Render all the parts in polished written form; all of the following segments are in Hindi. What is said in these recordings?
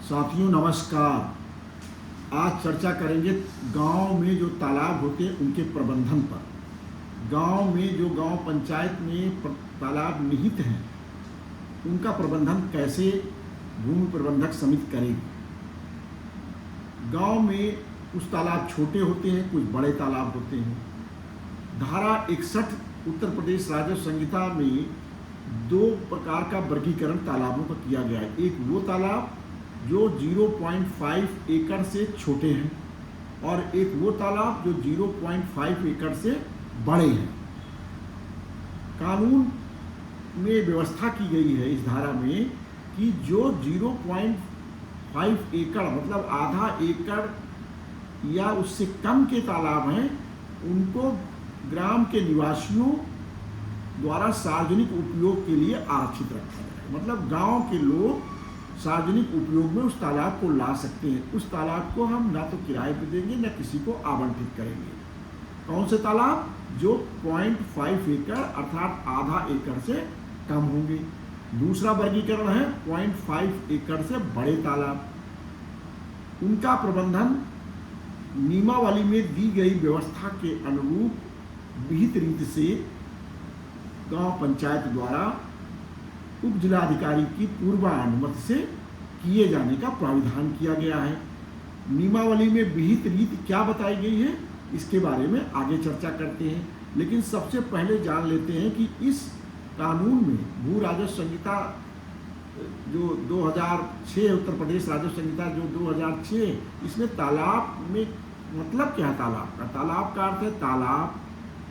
साथियों नमस्कार। आज चर्चा करेंगे गांव में जो तालाब होते हैं उनके प्रबंधन पर। गांव में जो गांव पंचायत में तालाब निहित हैं उनका प्रबंधन कैसे भूमि प्रबंधक समिति करेगी। गांव में कुछ तालाब छोटे होते हैं, कुछ बड़े तालाब होते हैं। धारा 61 उत्तर प्रदेश राजस्व संहिता में दो प्रकार का वर्गीकरण तालाबों का किया गया है। एक वो तालाब जो 0.5 एकड़ से छोटे हैं और एक वो तालाब जो 0.5 एकड़ से बड़े हैं। कानून में व्यवस्था की गई है इस धारा में कि जो 0.5 एकड़ मतलब आधा एकड़ या उससे कम के तालाब हैं उनको ग्राम के निवासियों द्वारा सार्वजनिक उपयोग के लिए आरक्षित रखा जाए। मतलब गांव के लोग सार्वजनिक उपयोग में उस तालाब को ला सकते हैं। उस तालाब को हम ना तो किराए पर देंगे न किसी को आवंटित करेंगे। कौन से तालाब? जो 0.5 एकड़ अर्थात आधा एकड़ से कम होंगे। दूसरा वर्गीकरण है 0.5 एकड़ से बड़े तालाब। उनका प्रबंधन नियमावली में दी गई व्यवस्था के अनुरूप विहित रीति से गांव पंचायत द्वारा उप जिलाधिकारी की पूर्वानुमति से किए जाने का प्राविधान किया गया है। नियमावली में विहित रीति क्या बताई गई है इसके बारे में आगे चर्चा करते हैं, लेकिन सबसे पहले जान लेते हैं कि इस कानून में भू राजस्व संहिता जो 2006 उत्तर प्रदेश राजस्व संहिता जो 2006 इसमें तालाब में मतलब क्या है? तालाब का अर्थ है तालाब,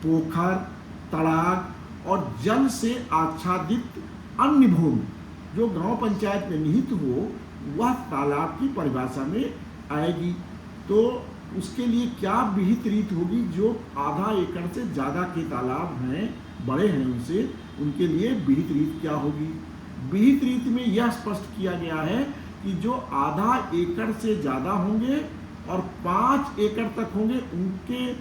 पोखर, तड़ाग और जल से आच्छादित अन्य भूमि जो गांव पंचायत में निहित हो वह तालाब की परिभाषा में आएगी। तो उसके लिए क्या विहित रीति होगी? जो आधा एकड़ से ज़्यादा के तालाब हैं, बड़े हैं, उनके लिए विहित रीति क्या होगी? विहित रीति में यह स्पष्ट किया गया है कि जो आधा एकड़ से ज़्यादा होंगे और 5 एकड़ तक होंगे उनके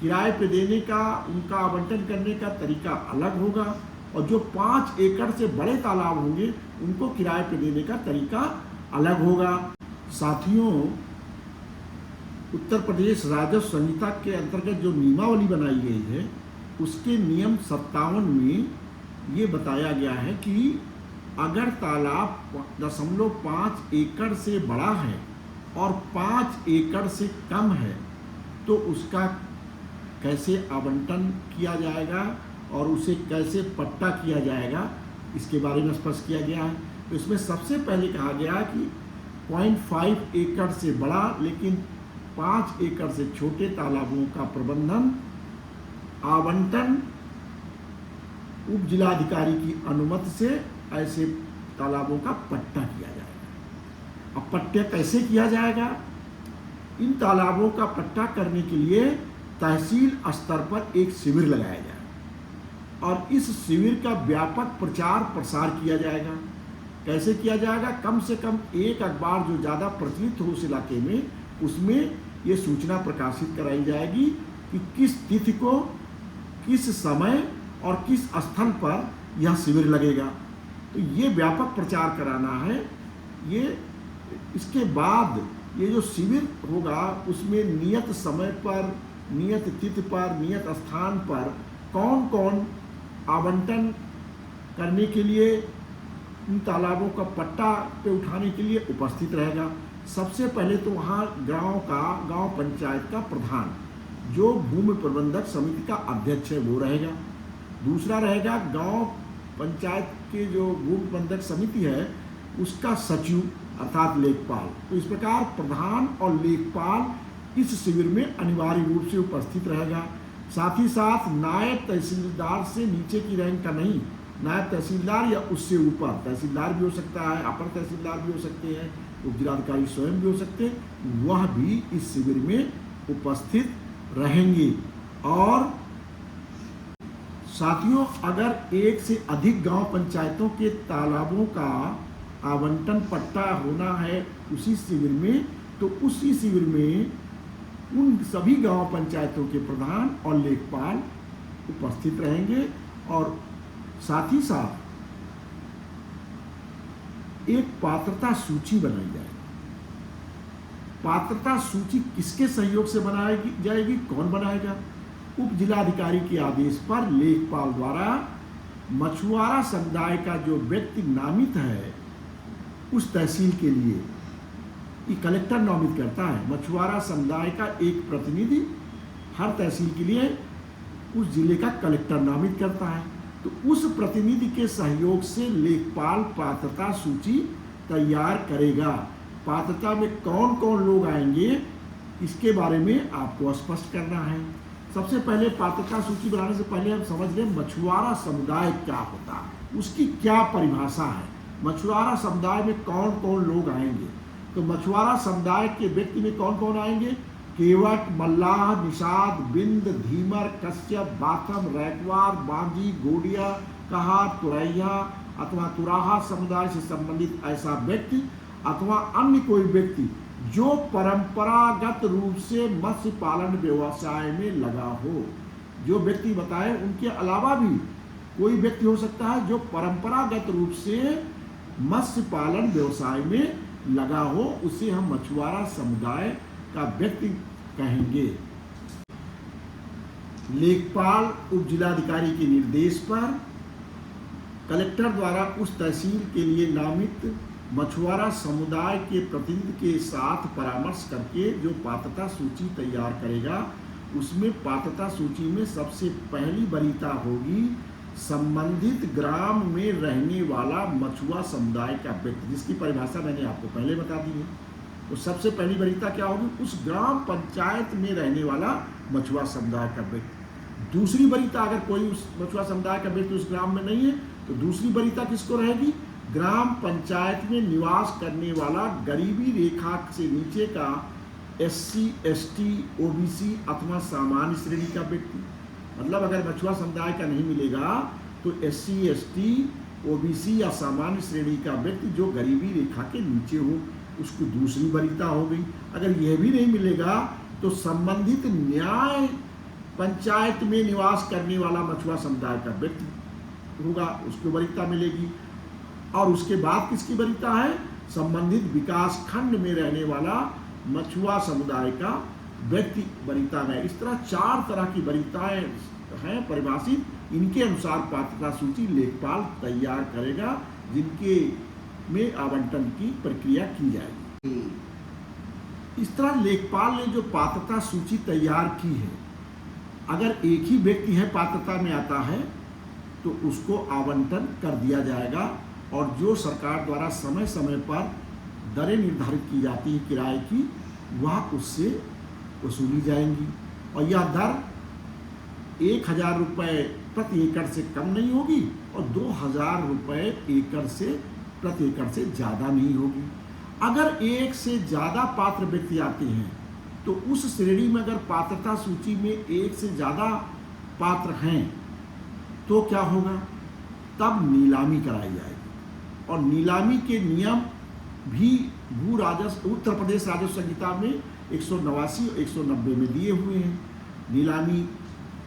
किराए पे देने का, उनका आवंटन करने का तरीका अलग होगा और जो 5 एकड़ से बड़े तालाब होंगे उनको किराए पे देने का तरीका अलग होगा। साथियों, उत्तर प्रदेश राजस्व संहिता के अंतर्गत जो नियमावली बनाई गई है उसके नियम 57 में ये बताया गया है कि अगर तालाब 0.5 एकड़ से बड़ा है और 5 एकड़ से कम है तो उसका कैसे आवंटन किया जाएगा और उसे कैसे पट्टा किया जाएगा इसके बारे में स्पष्ट किया गया है। तो इसमें सबसे पहले कहा गया कि 0.5 एकड़ से बड़ा लेकिन 5 एकड़ से छोटे तालाबों का प्रबंधन आवंटन उप जिलाधिकारी की अनुमति से ऐसे तालाबों का पट्टा किया जाएगा। अब पट्टा कैसे किया जाएगा? इन तालाबों का पट्टा करने के लिए तहसील स्तर पर एक शिविर लगाया जाएगा और इस शिविर का व्यापक प्रचार प्रसार किया जाएगा। कैसे किया जाएगा? कम से कम एक अखबार जो ज़्यादा प्रचलित हो उस इलाके में उसमें ये सूचना प्रकाशित कराई जाएगी कि किस तिथि को, किस समय और किस स्थल पर यह शिविर लगेगा। तो ये व्यापक प्रचार कराना है। ये इसके बाद ये जो शिविर होगा उसमें नियत समय पर, नियत तिथि पर, नियत स्थान पर कौन कौन आवंटन करने के लिए इन तालाबों का पट्टा पे उठाने के लिए उपस्थित रहेगा। सबसे पहले तो वहाँ गांव पंचायत का प्रधान जो भूमि प्रबंधक समिति का अध्यक्ष है वो रहेगा। दूसरा रहेगा गांव पंचायत के जो भूमि प्रबंधक समिति है उसका सचिव अर्थात लेखपाल। तो इस प्रकार प्रधान और लेखपाल इस शिविर में अनिवार्य रूप से उपस्थित रहेगा। साथ ही साथ नायब तहसीलदार से नीचे की रैंक का नहीं, नायब तहसीलदार या उससे ऊपर तहसीलदार भी हो सकता है, अपर तहसीलदार भी हो सकते हैं, उप जिलाधिकारी स्वयं भी हो सकते हैं, वह भी इस शिविर में उपस्थित रहेंगे। और साथियों, अगर एक से अधिक गांव पंचायतों के तालाबों का आवंटन पट्टा होना है उसी शिविर में, तो उसी शिविर में उन सभी गांव पंचायतों के प्रधान और लेखपाल उपस्थित रहेंगे और साथ ही साथ एक पात्रता सूची बनाई जाएगी। पात्रता सूची किसके सहयोग से बनाई जाएगी, कौन बनाएगा? उप जिलाधिकारी के आदेश पर लेखपाल द्वारा मछुआरा समुदाय का जो व्यक्ति नामित है उस तहसील के लिए, ये कलेक्टर नामित करता है। मछुआरा समुदाय का एक प्रतिनिधि हर तहसील के लिए उस जिले का कलेक्टर नामित करता है। तो उस प्रतिनिधि के सहयोग से लेखपाल पात्रता सूची तैयार करेगा। पात्रता में कौन कौन लोग आएंगे इसके बारे में आपको स्पष्ट करना है। सबसे पहले पात्रता सूची बनाने से पहले हम समझ लें मछुआरा समुदाय क्या होता है, उसकी क्या परिभाषा है। मछुआरा समुदाय में कौन कौन लोग आएंगे? तो मछुआरा समुदाय के व्यक्ति में कौन कौन आएंगे? केवट, मल्लाह, निषाद, बिंद, धीमर, कश्यप, बाथम, रैकवार, बांजी, गोडिया, कहार, तुरैया अथवा तुराहा समुदाय से संबंधित ऐसा व्यक्ति अथवा अन्य कोई व्यक्ति जो परंपरागत रूप से मत्स्य पालन व्यवसाय में लगा हो। जो व्यक्ति बताए उनके अलावा भी कोई व्यक्ति हो सकता है जो परंपरागत रूप से मत्स्य पालन व्यवसाय में लगा हो, उसे हम मछुआरा समुदाय का व्यक्ति कहेंगे। लेखपाल उप जिलाधिकारी के निर्देश पर कलेक्टर द्वारा उस तहसील के लिए नामित मछुआरा समुदाय के प्रतिनिधि के साथ परामर्श करके जो पात्रता सूची तैयार करेगा, उसमें पात्रता सूची में सबसे पहली वरीयता होगी संबंधित ग्राम में रहने वाला मछुआ समुदाय का व्यक्ति, जिसकी परिभाषा मैंने आपको पहले बता दी है। तो सबसे पहली वरीयता क्या होगी? उस ग्राम पंचायत में रहने वाला मछुआ समुदाय का व्यक्ति। दूसरी वरीयता, अगर कोई उस मछुआ समुदाय का व्यक्ति उस ग्राम में नहीं है तो दूसरी वरीयता किसको रहेगी? ग्राम पंचायत में निवास करने वाला गरीबी रेखा से नीचे का SC, ST, OBC अथवा सामान्य श्रेणी का व्यक्ति। मतलब अगर मछुआ समुदाय का नहीं मिलेगा तो SC, ST, OBC या सामान्य श्रेणी का व्यक्ति जो गरीबी रेखा के नीचे हो, उसको दूसरी वरीयता हो गई। अगर यह भी नहीं मिलेगा तो संबंधित न्याय पंचायत में निवास करने वाला मछुआ समुदाय का व्यक्ति होगा, उसको वरीयता मिलेगी। और उसके बाद किसकी वरीयता है? संबंधित विकास खंड में रहने वाला मछुआ समुदाय का व्यक्ति वरीयता है। इस तरह 4 तरह की वरीयताएं हैं परिभाषित। इनके अनुसार पात्रता सूची लेखपाल तैयार करेगा, जिनके में आवंटन की प्रक्रिया की जाएगी। इस तरह लेखपाल ने जो पात्रता सूची तैयार की है, अगर एक ही व्यक्ति है पात्रता में आता है तो उसको आवंटन कर दिया जाएगा और जो सरकार द्वारा समय समय पर दरें निर्धारित की जाती है किराए की, वह उससे वसूली जाएंगी। और यह दर 1000 रुपये प्रति एकड़ से कम नहीं होगी और 2000 रुपये एकड़ से प्रति एकड़ से ज़्यादा नहीं होगी। अगर एक से ज़्यादा पात्र व्यक्ति आते हैं तो उस श्रेणी में अगर पात्रता सूची में एक से ज़्यादा पात्र हैं तो क्या होगा? तब नीलामी कराई जाएगी। और नीलामी के नियम भी भू राजस्व उत्तर प्रदेश राजस्व संहिता में 189 और 190 में दिए हुए हैं। नीलामी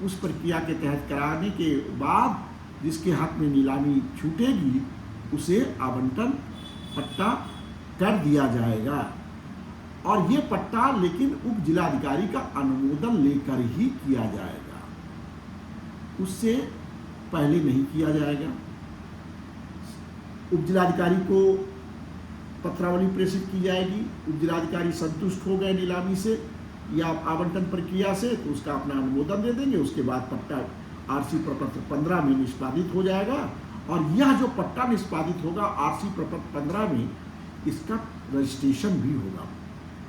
उस प्रक्रिया के तहत कराने के बाद जिसके हक में नीलामी छूटेगी उसे आवंटन पट्टा कर दिया जाएगा। और ये पट्टा लेकिन उप जिलाधिकारी का अनुमोदन लेकर ही किया जाएगा, उससे पहले नहीं किया जाएगा। उप जिलाधिकारी को पत्रावली प्रेषित की जाएगी। उप जिलाधिकारी संतुष्ट हो गए नीलामी से या आवंटन प्रक्रिया से तो उसका अपना अनुमोदन दे देंगे। उसके बाद पट्टा RC प्रपत्र 15 में निष्पादित हो जाएगा। और यह जो पट्टा निष्पादित होगा RC प्रपत्र 15 में, इसका रजिस्ट्रेशन भी होगा।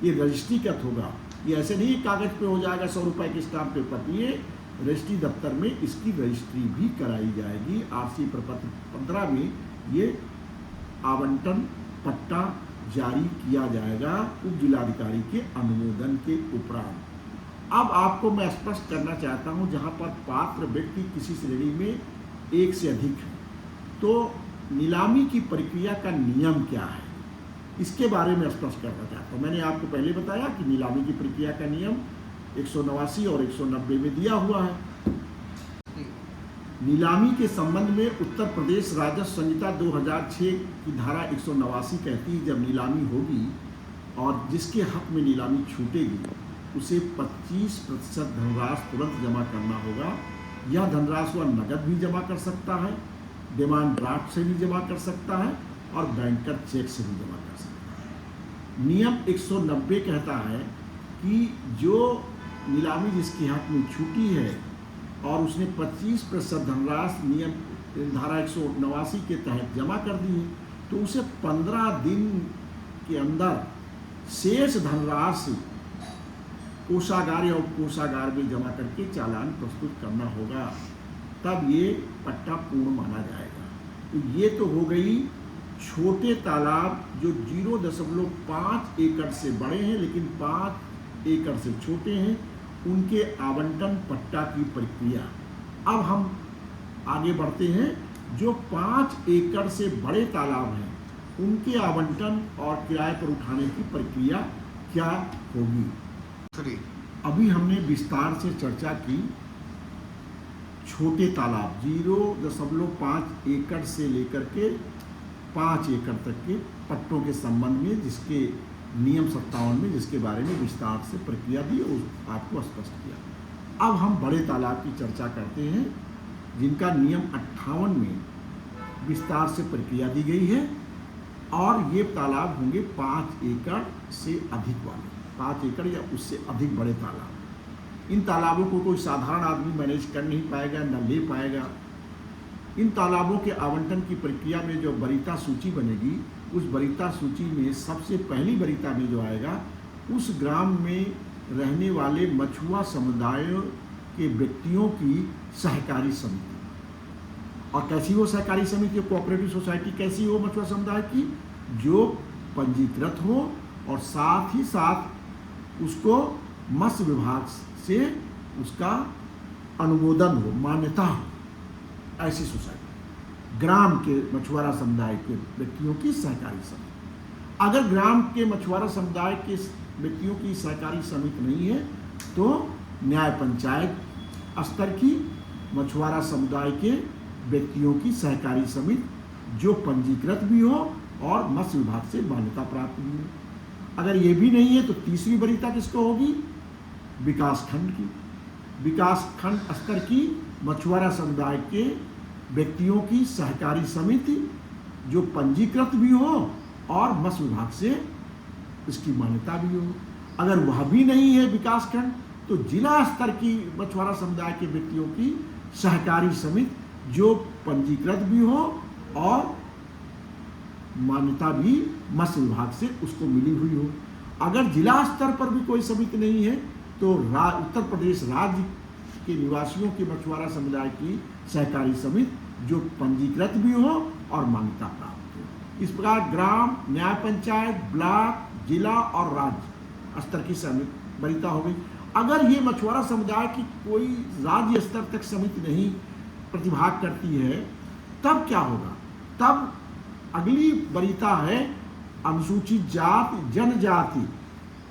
ये रजिस्ट्रीकृत होगा। ये ऐसे नहीं कागज पे हो जाएगा 100 रुपये के स्टाम्प पेपर। ये रजिस्ट्री दफ्तर में इसकी रजिस्ट्री भी कराई जाएगी। RC प्रपत्र 15 में ये आवंटन पट्टा जारी किया जाएगा उप जिलाधिकारी के अनुमोदन के उपरांत। अब आपको मैं स्पष्ट करना चाहता हूं, जहां पर पात्र व्यक्ति किसी श्रेणी में एक से अधिक है तो नीलामी की प्रक्रिया का नियम क्या है, इसके बारे में स्पष्ट करना चाहता हूं। मैंने आपको पहले बताया कि नीलामी की प्रक्रिया का नियम 189 और 190 में दिया हुआ है। नीलामी के संबंध में उत्तर प्रदेश राजस्व संहिता 2006 की धारा 189 कहती है जब नीलामी होगी और जिसके हक में नीलामी छूटेगी उसे 25% धनराशि तुरंत जमा करना होगा। यह धनराशि वह नकद भी जमा कर सकता है, डिमांड ड्राफ्ट से भी जमा कर सकता है और बैंकर चेक से भी जमा कर सकता है। नियम 190 कहता है कि जो नीलामी जिसके हक में छूटी है और उसने 25% धनराशि नियम धारा 189 के तहत जमा कर दी है तो उसे 15 दिन के अंदर शेष धनराशि कोषागार या उपकोषागार में जमा करके चालान प्रस्तुत करना होगा, तब ये पट्टा पूर्ण माना जाएगा। तो ये तो हो गई छोटे तालाब जो 0.5 एकड़ से बड़े हैं लेकिन 5 एकड़ से छोटे हैं, उनके आवंटन पट्टा की प्रक्रिया। अब हम आगे बढ़ते हैं। जो 5 एकड़ से बड़े तालाब हैं उनके आवंटन और किराए पर उठाने की प्रक्रिया क्या होगी। अभी हमने विस्तार से चर्चा की छोटे तालाब 0.5 एकड़ से लेकर के 5 एकड़ तक के पट्टों के संबंध में, जिसके नियम 57 में जिसके बारे में विस्तार से प्रक्रिया दी और आपको स्पष्ट किया। अब हम बड़े तालाब की चर्चा करते हैं जिनका नियम 58 में विस्तार से प्रक्रिया दी गई है और ये तालाब होंगे 5 एकड़ से अधिक वाले, 5 एकड़ या उससे अधिक बड़े तालाब। इन तालाबों को कोई साधारण आदमी मैनेज कर नहीं पाएगा, न ले पाएगा। इन तालाबों के आवंटन की प्रक्रिया में जो वरीयता सूची बनेगी, उस वरीयता सूची में सबसे पहली वरीयता में जो आएगा उस ग्राम में रहने वाले मछुआ समुदायों के व्यक्तियों की सहकारी समिति। और कैसी हो सहकारी समिति, कोऑपरेटिव सोसाइटी कैसी हो मछुआ समुदाय की, जो पंजीकृत हो और साथ ही साथ उसको मत्स्य विभाग से उसका अनुमोदन हो, मान्यता हो, ऐसी सोसाइटी। ग्राम के मछुआरा समुदाय के व्यक्तियों की सहकारी समिति। अगर ग्राम के मछुआरा समुदाय के व्यक्तियों की सहकारी समिति नहीं है तो न्याय पंचायत स्तर की मछुआरा समुदाय के व्यक्तियों की सहकारी समिति जो पंजीकृत भी हो और मत्स्य विभाग से मान्यता प्राप्त भी हो। अगर ये भी नहीं है तो तीसरी वरीयता किसको होगी, विकास खंड की। विकास खंड स्तर की मछुआरा समुदाय के व्यक्तियों की सहकारी समिति जो पंजीकृत भी हो और मत्स्य विभाग से इसकी मान्यता भी हो। अगर वह भी नहीं है विकास खंड तो जिला स्तर की मछुआरा समुदाय के व्यक्तियों की सहकारी समिति जो पंजीकृत भी हो और मान्यता भी मत्स्य विभाग से उसको मिली हुई हो। अगर जिला स्तर पर भी कोई समिति नहीं है तो उत्तर प्रदेश राज्य के निवासियों की मछुआरा समुदाय की सहकारी समिति जो पंजीकृत भी हो और मान्यता प्राप्त हो। इस प्रकार ग्राम, न्याय पंचायत, ब्लॉक, जिला और राज्य स्तर की समिति वरीयता हो गई। अगर ये मछुआरा समुदाय की कोई राज्य स्तर तक समिति नहीं प्रतिभाग करती है तब क्या होगा, तब अगली वरीयता है अनुसूचित जाति जनजाति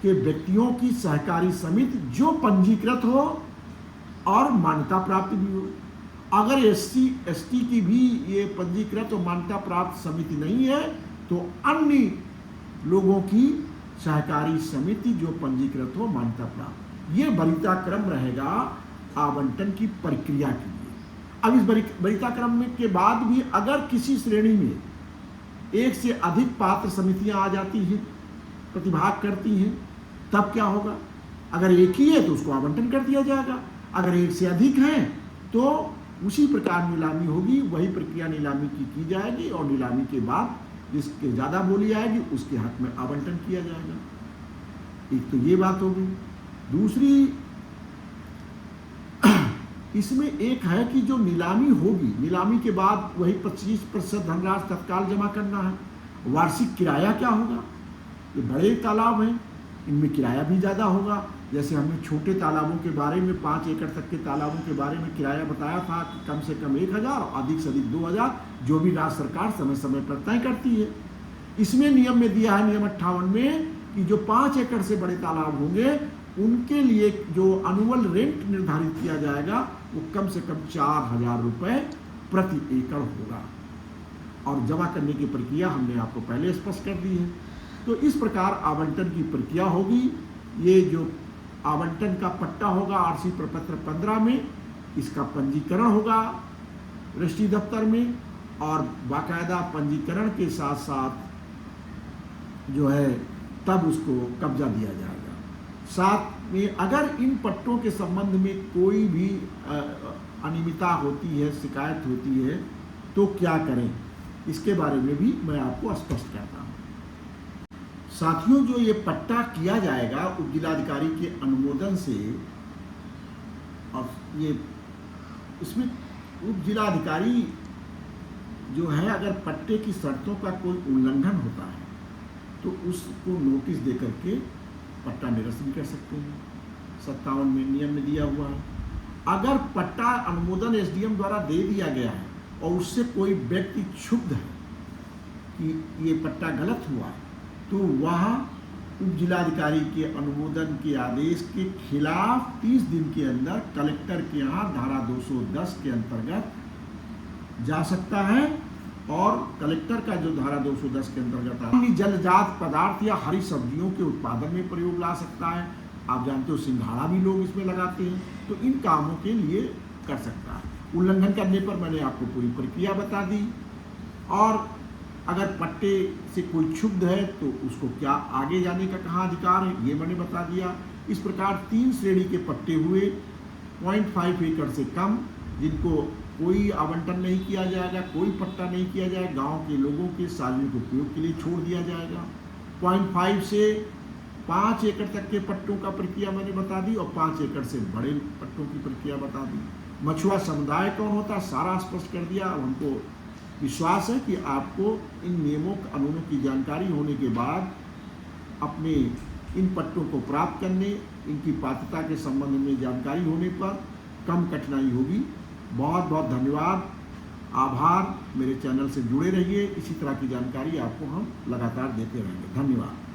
के व्यक्तियों की सहकारी समिति जो पंजीकृत हो और मान्यता प्राप्त भी हो। अगर एससी एसटी की भी ये पंजीकृत और मान्यता प्राप्त समिति नहीं है तो अन्य लोगों की सहकारी समिति जो पंजीकृत हो, मान्यता प्राप्त। ये वरीयता क्रम रहेगा आवंटन की प्रक्रिया के लिए। अब इस वरीयता क्रम में के बाद भी अगर किसी श्रेणी में एक से अधिक पात्र समितियां आ जाती हैं, प्रतिभाग करती हैं, तब क्या होगा। अगर एक ही है तो उसको आवंटन कर दिया जाएगा, अगर एक से अधिक हैं तो उसी प्रकार नीलामी होगी, वही प्रक्रिया नीलामी की जाएगी और नीलामी के बाद जिसके ज़्यादा बोली आएगी उसके हक में आवंटन किया जाएगा। एक तो ये बात होगी। दूसरी इसमें एक है कि जो नीलामी होगी, नीलामी के बाद वही 25% धनराशि तत्काल जमा करना है। वार्षिक किराया क्या होगा, ये बड़े तालाब हैं इनमें किराया भी ज़्यादा होगा। जैसे हमने छोटे तालाबों के बारे में 5 एकड़ तक के तालाबों के बारे में किराया बताया था कि कम से कम 1000 और अधिक से अधिक 2000 जो भी राज्य सरकार समय समय पर तय करती है। इसमें नियम में दिया है नियम 58 में कि जो 5 एकड़ से बड़े तालाब होंगे उनके लिए जो एनुअल रेंट निर्धारित किया जाएगा वो कम से कम 4000 रुपये प्रति एकड़ होगा। और जमा करने की प्रक्रिया हमने आपको पहले स्पष्ट कर दी है। तो इस प्रकार आवंटन की प्रक्रिया होगी। ये जो आवंटन का पट्टा होगा आरसी प्रपत्र 15 में, इसका पंजीकरण होगा रजिस्ट्री दफ्तर में, और बाकायदा पंजीकरण के साथ साथ जो है तब उसको कब्जा दिया जाएगा। साथ में अगर इन पट्टों के संबंध में कोई भी अनियमितता होती है, शिकायत होती है, तो क्या करें, इसके बारे में भी मैं आपको स्पष्ट करता हूँ। साथियों, जो ये पट्टा किया जाएगा उप जिलाधिकारी के अनुमोदन से, और ये इसमें उप जिलाधिकारी जो है अगर पट्टे की शर्तों का कोई उल्लंघन होता है तो उसको नोटिस दे करके पट्टा निरस्त भी कर सकते हैं। 57 में नियम में दिया हुआ है। अगर पट्टा अनुमोदन एसडीएम द्वारा दे दिया गया है और उससे कोई व्यक्ति क्षुब्ध है कि ये पट्टा गलत हुआ है, तो वह उप जिलाधिकारी के अनुमोदन के आदेश के खिलाफ 30 दिन के अंदर कलेक्टर के यहाँ धारा 210 के अंतर्गत जा सकता है, और कलेक्टर का जो धारा 210 के अंतर्गत अन्य जलजात पदार्थ या हरी सब्जियों के उत्पादन में प्रयोग ला सकता है। आप जानते हो सिंघाड़ा भी लोग इसमें लगाते हैं, तो इन कामों के लिए कर सकता है। उल्लंघन करने पर मैंने आपको पूरी प्रक्रिया बता दी, और अगर पट्टे से कोई क्षुब्ध है तो उसको क्या आगे जाने का कहाँ अधिकार है, ये मैंने बता दिया। इस प्रकार 3 श्रेणी के पट्टे हुए। 0.5 एकड़ से कम, जिनको कोई आवंटन नहीं किया जाएगा, कोई पट्टा नहीं किया जाएगा, गांव के लोगों के सार्वजनिक उपयोग के लिए छोड़ दिया जाएगा। 0.5 से 5 एकड़ तक के पट्टों का प्रक्रिया मैंने बता दी, और 5 एकड़ से बड़े पट्टों की प्रक्रिया बता दी। मछुआ समुदाय कौन होता है, सारा स्पष्ट कर दिया। अब हमको विश्वास है कि आपको इन नियमों कानूनों की जानकारी होने के बाद अपने इन पट्टों को प्राप्त करने, इनकी पात्रता के संबंध में जानकारी होने पर कम कठिनाई होगी। बहुत बहुत धन्यवाद, आभार। मेरे चैनल से जुड़े रहिए, इसी तरह की जानकारी आपको हम लगातार देते रहेंगे। धन्यवाद।